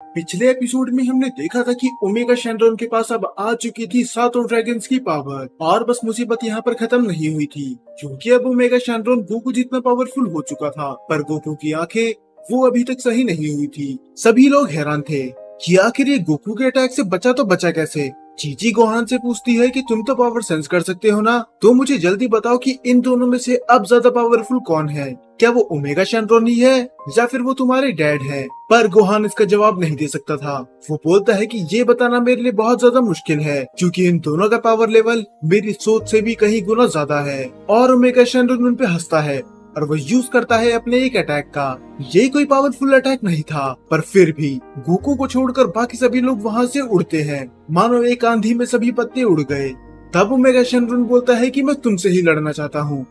पिछले एपिसोड में हमने देखा था कि ओमेगा शेनरॉन के पास अब आ चुकी थी सातों ड्रैगन्स की पावर। और बस मुसीबत यहाँ पर खत्म नहीं हुई थी, क्योंकि अब ओमेगा शेनरॉन गोकू जितना पावरफुल हो चुका था, पर गोकू की आंखें वो अभी तक सही नहीं हुई थी। सभी लोग हैरान थे कि आखिर ये गोकू के अटैक से बचा तो बचा कैसे। चीची गोहान से पूछती है कि तुम तो पावर सेंस कर सकते हो ना, तो मुझे जल्दी बताओ कि इन दोनों में से अब ज्यादा पावरफुल कौन है। क्या वो ओमेगा शेनरॉन ही है या फिर वो तुम्हारे डैड है। पर गोहान इसका जवाब नहीं दे सकता था। वो बोलता है कि ये बताना मेरे लिए बहुत ज्यादा मुश्किल है, क्योंकि इन दोनों का पावर लेवल मेरी सोच से भी कहीं गुना ज्यादा है। और ओमेगा शेनरॉन उन पे हंसता है और वो यूज करता है अपने एक अटैक का। ये कोई पावरफुल अटैक नहीं था, पर फिर भी गोकू को छोड़कर बाकी सभी लोग वहाँ से उड़ते हैं, मानो एक आंधी में सभी पत्ते उड़ गए। तब ओमेगा शेनरॉन बोलता है कि मैं तुमसे ही लड़ना चाहता हूँ,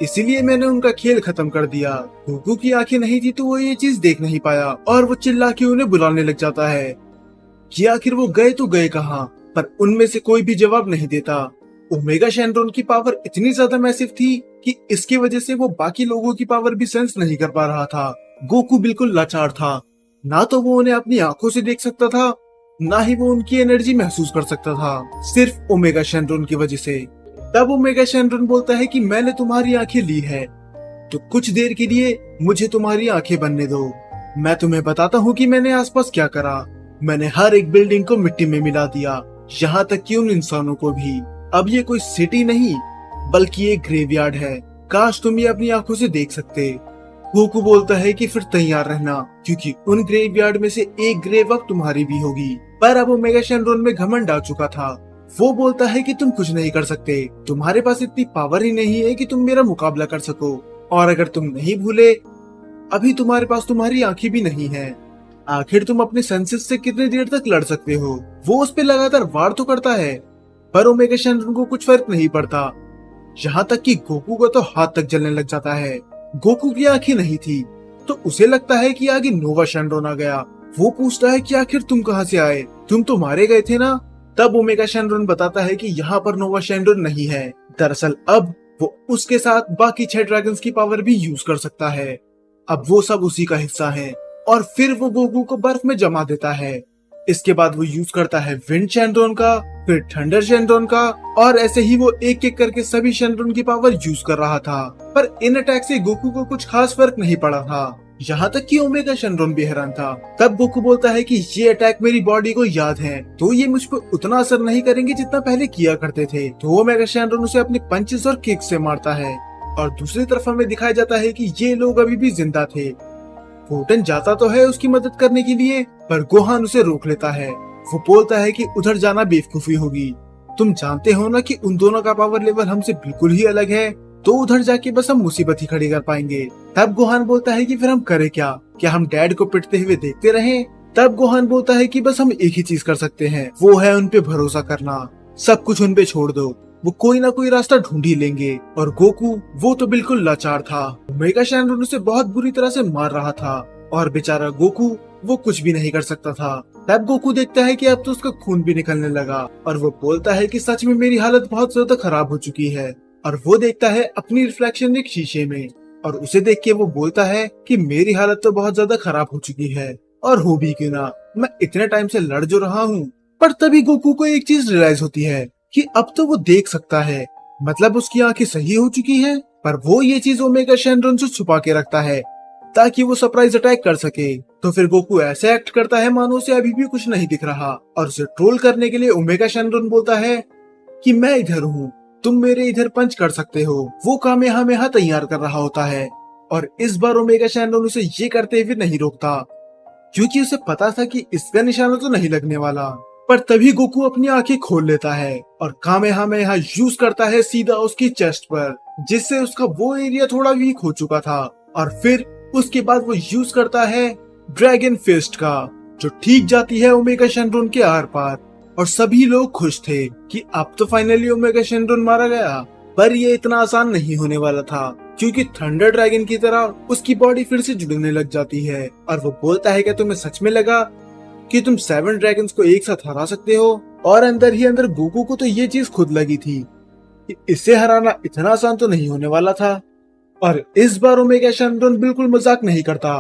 इसीलिए मैंने उनका खेल खत्म कर दिया। गोकू की आंखें नहीं थी तो वो ये चीज देख नहीं पाया, और वो चिल्ला के उन्हें बुलाने लग जाता है कि आखिर वो गए तो गए कहाँ। पर उनमें से कोई भी जवाब नहीं देता। ओमेगा शेनरॉन की पावर इतनी ज्यादा मैसिव थी कि इसकी वजह से वो बाकी लोगों की पावर भी सेंस नहीं कर पा रहा था। गोकू बिल्कुल लाचार था, ना तो वो उन्हें अपनी आंखों से देख सकता था, ना ही वो उनकी एनर्जी महसूस कर सकता था, सिर्फ ओमेगा शेनरॉन की वजह से। तब ओमेगा शेनरॉन बोलता है कि मैंने तुम्हारी आंखें ली है, तो कुछ देर के लिए मुझे तुम्हारी आंखें बनने दो। मैं तुम्हें बताता हूँ कि मैंने आसपास क्या करा। मैंने हर एक बिल्डिंग को मिट्टी में मिला दिया, यहाँ तक कि उन इंसानों को भी। अब ये कोई सिटी नहीं बल्कि एक ग्रेवयार्ड है। काश तुम ये अपनी आंखों से देख सकते। गोकू बोलता है कि फिर तैयार रहना, क्योंकि उन ग्रेवयार्ड में से एक ग्रेव अब तुम्हारी भी होगी। पर अब ओमेगा शेनरॉन में घमंड आ चुका था। वो बोलता है कि तुम कुछ नहीं कर सकते, तुम्हारे पास इतनी पावर ही नहीं है कि तुम मेरा मुकाबला कर सको। और अगर तुम नहीं भूले, अभी तुम्हारे पास तुम्हारी आंखें भी नहीं है। आखिर तुम अपने सेंसेस से कितनी देर तक लड़ सकते हो। वो उस पे लगातार वार तो करता है, पर ओमेगा शेनरॉन को कुछ फर्क नहीं पड़ता। यहाँ तक कि गोकू को तो हाथ तक जलने लग जाता है। गोकू की आंखें नहीं थी, तो उसे लगता है कि आगे नोवा शेनरॉन आ गया। वो पूछता है कि आखिर तुम कहाँ से आए, तुम तो मारे गए थे ना। तब ओमेगा शेनरॉन बताता है कि यहाँ पर नोवा शेनरॉन नहीं है। दरअसल अब वो उसके साथ बाकी 6 ड्रैगन्स की पावर भी यूज कर सकता है। अब वो सब उसी का हिस्सा है। और फिर वो गोकू को बर्फ में जमा देता है। इसके बाद वो यूज करता है विंड शेनरॉन का, फिर थंडर शेनरॉन का, और ऐसे ही वो एक एक करके सभी शेनरॉन की पावर यूज कर रहा था। पर इन अटैक से गोकू को कुछ खास फर्क नहीं पड़ा था, यहाँ तक कि ओमेगा शेनरॉन भी हैरान था। तब गोकू बोलता है कि ये अटैक मेरी बॉडी को याद है, तो ये मुझ पर उतना असर नहीं करेंगे जितना पहले किया करते थे। तो ओमेगा शेनरॉन उसे अपने पंचेस और किक से मारता है। और दूसरी तरफ हमें दिखाया जाता है कि ये लोग अभी भी जिंदा थे। फोर्टन जाता तो है उसकी मदद करने के लिए, पर गोहान उसे रोक लेता है। वो बोलता है कि उधर जाना बेवकूफी होगी, तुम जानते हो ना कि उन दोनों का पावर लेवल हमसे बिल्कुल ही अलग है, तो उधर जाके बस हम मुसीबत ही खड़ी कर पाएंगे। तब गोहान बोलता है कि फिर हम करें क्या हम डैड को पिटते हुए देखते रहें। तब गोहान बोलता है कि बस हम एक ही चीज कर सकते हैं, वो है उन पे भरोसा करना। सब कुछ उन पे छोड़ दो, वो कोई ना कोई रास्ता ढूंढ ही लेंगे। और गोकू वो तो बिल्कुल लाचार था। ओमेगा शेनरॉन उसे बहुत बुरी तरह से मार रहा था, और बेचारा गोकू वो कुछ भी नहीं कर सकता था। तब गोकू देखता है कि अब तो उसका खून भी निकलने लगा, और वो बोलता है कि सच में मेरी हालत बहुत ज्यादा खराब हो चुकी है। और वो देखता है अपनी रिफ्लेक्शन एक शीशे में, और उसे देख के वो बोलता है कि मेरी हालत तो बहुत ज्यादा खराब हो चुकी है, और हो भी क्यों ना, मैं इतने टाइम से लड़ जो रहा हूँ। पर तभी गोकू को एक चीज रियलाइज होती है कि अब तो वो देख सकता है, मतलब उसकी आंखें सही हो चुकी हैं। पर वो ये चीज ओमेगा शेनरॉन से छुपा के रखता है ताकि वो सरप्राइज अटैक कर सके। तो फिर गोकू ऐसे एक्ट करता है मानो उसे अभी भी कुछ नहीं दिख रहा, और उसे ट्रोल करने के लिए ओमेगा शेनरॉन बोलता है कि मैं इधर हूँ, तुम मेरे इधर पंच कर सकते हो। वो कामेहामेहा तैयार कर रहा होता है, और इस बार ओमेगा शेनरॉन उसे ये करते हुए नहीं रोकता, क्योंकि उसे पता था कि इसका निशाना तो नहीं लगने वाला। पर तभी गोकू अपनी आंखें खोल लेता है और कामेहामेहा यूज करता है सीधा उसकी चेस्ट पर, जिससे उसका वो एरिया थोड़ा वीक हो चुका था। और फिर उसके बाद वो यूज करता है ड्रैगन फिस्ट का, जो ठीक जाती है ओमेगा शेनरॉन के आर पार। और सभी लोग खुश थे कि अब तो फाइनली ओमेगा शेनरॉन मारा गया। पर ये इतना आसान नहीं होने वाला था, क्योंकि थंडर ड्रैगन की तरह उसकी बॉडी फिर से जुड़ने लग जाती है। और वो बोलता है कि तुम्हें सच में लगा कि तुम 7 ड्रैगन्स को एक साथ हरा सकते हो। और अंदर ही अंदर गोकू को तो ये चीज खुद लगी थी कि इसे हराना इतना आसान तो नहीं होने वाला था। और इस बार ओमेगा शेनरॉन बिल्कुल मजाक नहीं करता,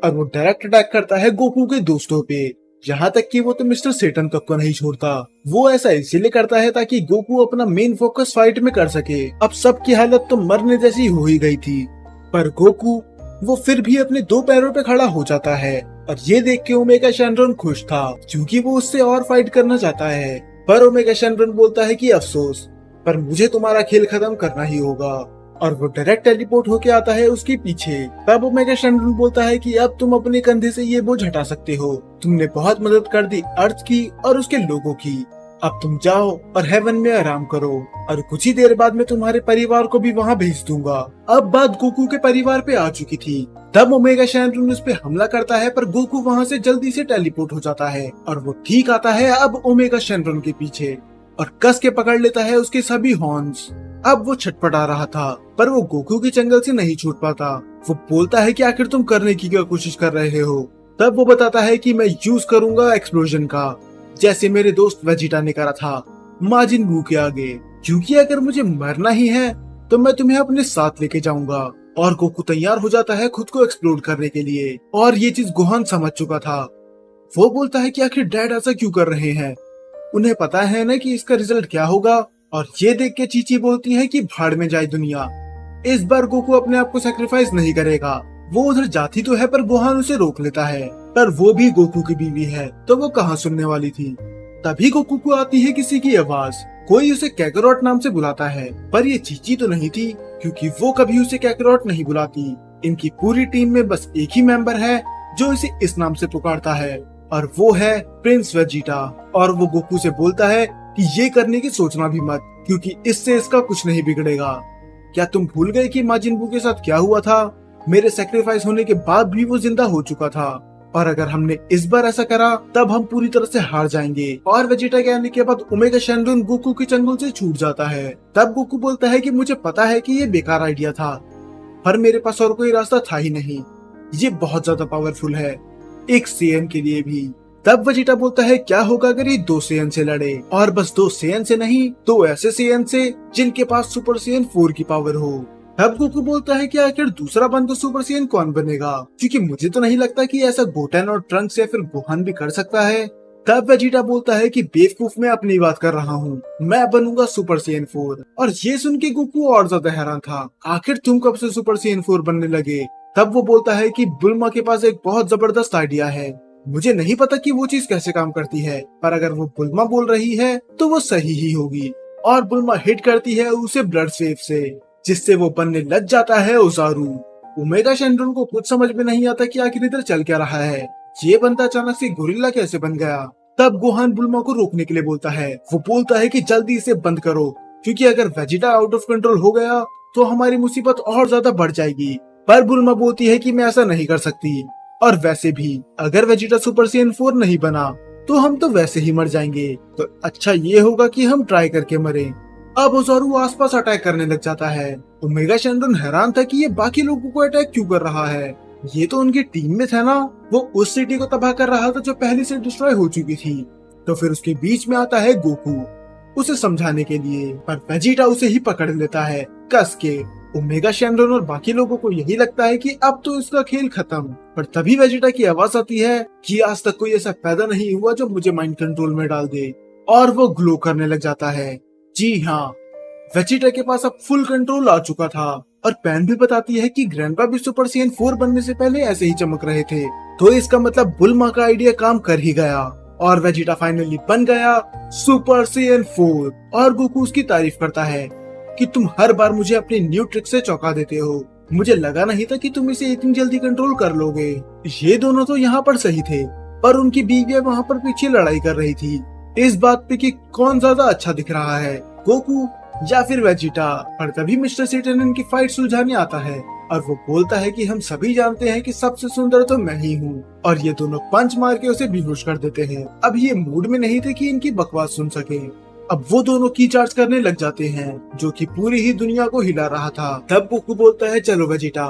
और वो डायरेक्ट अटैक करता है गोकू के दोस्तों पे। यहाँ तक कि वो तो मिस्टर सेटन तक को नहीं छोड़ता। वो ऐसा इसीलिए करता है ताकि गोकू अपना मेन फोकस फाइट में कर सके। अब सबकी हालत तो मरने जैसी हो ही गई थी, पर गोकू वो फिर भी अपने दो पैरों पे खड़ा हो जाता है। और ये देख के ओमेगा शैनरॉन खुश था क्योंकि वो उससे और फाइट करना चाहता है। पर ओमेगा शैनरॉन बोलता है कि अफसोस, पर मुझे तुम्हारा खेल खत्म करना ही होगा। और वो डायरेक्ट टेलीपोर्ट होके आता है उसके पीछे। तब ओमेगा शैनरॉन बोलता है कि अब तुम अपने कंधे से ये बोझ हटा सकते हो। तुमने बहुत मदद कर दी अर्थ की और उसके लोगों की। अब तुम जाओ और हेवन में आराम करो, और कुछ ही देर बाद मैं तुम्हारे परिवार को भी वहाँ भेज दूंगा। अब बात गोकू के परिवार पे आ चुकी थी। तब ओमेगा शैनरॉन उस पे हमला करता है, पर गोकू वहाँ से जल्दी से टेलीपोर्ट हो जाता है और वो ठीक आता है अब ओमेगा शैनरॉन के पीछे और कस के पकड़ लेता है उसके सभी हॉर्न्स। अब वो छटपटा रहा था, पर वो गोकू के चंगल से नहीं छूट पाता। वो बोलता है कि आखिर तुम करने की क्या कोशिश कर रहे हो। तब वो बताता है कि मैं यूज करूंगा एक्सप्लोजन का, जैसे मेरे दोस्त वेजिटा ने करा था माजिन बू के आगे, क्योंकि अगर मुझे मरना ही है तो मैं तुम्हें अपने साथ लेके जाऊंगा। और गोकू तैयार हो जाता है खुद को एक्सप्लोर करने के लिए, और ये चीज गोहान समझ चुका था। वो बोलता है कि आखिर डैड ऐसा क्यों कर रहे हैं, उन्हें पता है ना कि इसका रिजल्ट क्या होगा। और ये देख के चीची बोलती है कि भाड़ में जाए दुनिया, इस बार गोकू अपने आप को सैक्रिफाइस नहीं करेगा। वो उधर जाती तो है, पर गोहान उसे रोक लेता है। पर वो भी गोकू की बीवी है तो वो कहाँ सुनने वाली थी। तभी गोकू को आती है किसी की आवाज। कोई उसे कैकरोट नाम से बुलाता है, पर ये चीची तो नहीं थी क्योंकि वो कभी उसे कैकरोट नहीं बुलाती। इनकी पूरी टीम में बस एक ही मेंबर है जो इसे इस नाम से पुकारता है, और वो है प्रिंस वेजिटा। और वो गोकू से बोलता है कि ये करने की सोचना भी मत, क्योंकि इससे इसका कुछ नहीं बिगड़ेगा। क्या तुम भूल गए कि माजिन बू के साथ क्या हुआ था? मेरे सेक्रीफाइस होने के बाद भी वो जिंदा हो चुका था, और अगर हमने इस बार ऐसा करा तब हम पूरी तरह से हार जाएंगे। और वेजिटा के आने के बाद ओमेगा शैनरॉन गोकू के चंगुल से छूट जाता है। तब गोकू बोलता है कि मुझे पता है कि ये बेकार आइडिया था, पर मेरे पास और कोई रास्ता था ही नहीं। ये बहुत ज्यादा पावरफुल है, एक सेयन के लिए भी। तब वेजिटा बोलता है क्या होगा अगर ये दो सेयन से लड़े, और बस दो सेयन से नहीं तो ऐसे सेयन से जिनके पास सुपर सेयन 4 की पावर हो। तब गोकू बोलता है कि आखिर दूसरा बंदा सुपर सेयन कौन बनेगा, क्योंकि मुझे तो नहीं लगता कि ऐसा गोटेन और ट्रंक्स या फिर गोहान भी कर सकता है। तब वेजिटा बोलता है कि बेवकूफ मैं अपनी बात कर रहा हूँ, मैं बनूंगा सुपर सेयन 4। और ये सुन के गोकू और ज्यादा हैरान था, आखिर तुम कब से सुपर सेयन 4 बनने लगे। तब वो बोलता है कि बुल्मा के पास एक बहुत जबरदस्त आइडिया है, मुझे नहीं पता कि वो चीज कैसे काम करती है, पर अगर वो बुल्मा बोल रही है तो वो सही ही होगी। और बुल्मा हिट करती है उसे ब्लड वेव से, जिससे वो बनने लग जाता है ओजारू। ओमेगा शैनरॉन को कुछ समझ में नहीं आता कि आखिर इधर चल क्या रहा है, ये बंदा अचानक से गोरिल्ला कैसे बन गया। तब गोहान बुल्मा को रोकने के लिए बोलता है। वो बोलता है कि जल्दी इसे बंद करो, क्योंकि अगर वेजिटा आउट ऑफ कंट्रोल हो गया तो हमारी मुसीबत और ज्यादा बढ़ जाएगी। पर बुल्मा बोलती है कि मैं ऐसा नहीं कर सकती, और वैसे भी अगर वेजिटा सुपर सेयन 4 नहीं बना तो हम तो वैसे ही मर जाएंगे, तो अच्छा ये होगा कि हम ट्राई करके मरे। अब ओजारू आसपास अटैक करने लग जाता है। ओमेगा शैनरॉन हैरान था कि ये बाकी लोगों को अटैक क्यों कर रहा है, ये तो उनकी टीम में था ना। वो उस सिटी को तबाह कर रहा था जो पहले से डिस्ट्रॉय हो चुकी थी। तो फिर उसके बीच में आता है गोकू उसे समझाने के लिए, पर वेजिटा उसे ही पकड़ लेता है कस के। ओमेगा शैनरॉन और बाकी लोगों को यही लगता है कि अब तो इसका खेल खत्म, पर तभी वेजिटा की आवाज आती है कि आज तक कोई ऐसा पैदा नहीं हुआ जो मुझे माइंड कंट्रोल में डाल दे, और वो ग्लो करने लग जाता है। जी हाँ, वेजिटा के पास अब फुल कंट्रोल आ चुका था। और पैन भी बताती है कि ग्रैंडपा भी सुपर सेयन 4 बनने से पहले ऐसे ही चमक रहे थे, तो इसका मतलब बुल्मा का आइडिया काम कर ही गया, और वेजिटा फाइनली बन गया सुपर सेयन 4। और गोकू उसकी तारीफ करता है कि तुम हर बार मुझे अपनी न्यू ट्रिक से चौंका देते हो, मुझे लगा नहीं था कि तुम इसे इतनी जल्दी कंट्रोल कर लोगे। ये दोनों तो यहाँ पर सही थे, पर उनकी बीवियां वहाँ पर पीछे लड़ाई कर रही थी इस बात पे कि कौन ज्यादा अच्छा दिख रहा है, गोकू या फिर वेजिटा। पर तभी मिस्टर सेटन इनकी फाइट सुलझाने आता है, और वो बोलता है कि हम सभी जानते हैं कि सबसे सुंदर तो मैं ही हूँ। और ये दोनों पंच मार के उसे बेहोश कर देते हैं। अब ये मूड में नहीं थे कि इनकी बकवास सुन सके। अब वो दोनों की चार्ज करने लग जाते हैं, जो कि पूरी ही दुनिया को हिला रहा था। तब गोकू बोलता है चलो वेजिटा,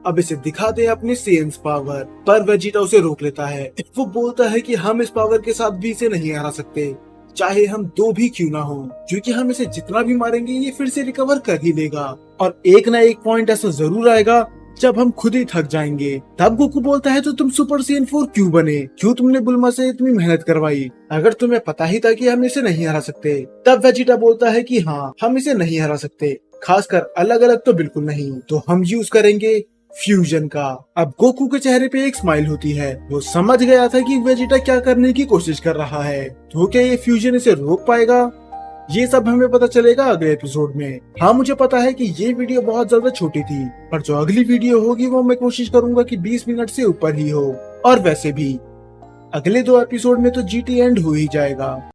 अब इसे दिखा दे अपने सेयंस पावर। पर वेजिटा उसे रोक लेता है। वो बोलता है कि हम इस पावर के साथ भी इसे नहीं हरा सकते, चाहे हम दो भी क्यों ना हो, क्योंकि हम इसे जितना भी मारेंगे ये फिर से रिकवर कर ही लेगा। और एक ना एक पॉइंट ऐसा जरूर आएगा जब हम खुद ही थक जाएंगे। तब गोकू बोलता है तो तुम सुपर सैयन 4 क्यों बने, क्यों तुमने बुल्मा से इतनी मेहनत करवाई, अगर तुम्हें पता ही था कि हम इसे नहीं हरा सकते। तब वेजिटा बोलता है कि हाँ, हम इसे नहीं हरा सकते, खासकर अलग अलग तो बिल्कुल नहीं, तो हम यूज करेंगे फ्यूजन का। अब गोकू के चेहरे पे एक स्माइल होती है, वो समझ गया था कि वेजिटा क्या करने की कोशिश कर रहा है। तो क्या ये फ्यूजन इसे रोक पाएगा, ये सब हमें पता चलेगा अगले एपिसोड में। हाँ, मुझे पता है कि ये वीडियो बहुत ज्यादा छोटी थी, पर जो अगली वीडियो होगी वो मैं कोशिश करूंगा कि 20 मिनट से ऊपर ही हो। और वैसे भी अगले 2 एपिसोड में तो जीटी एंड हो ही जाएगा।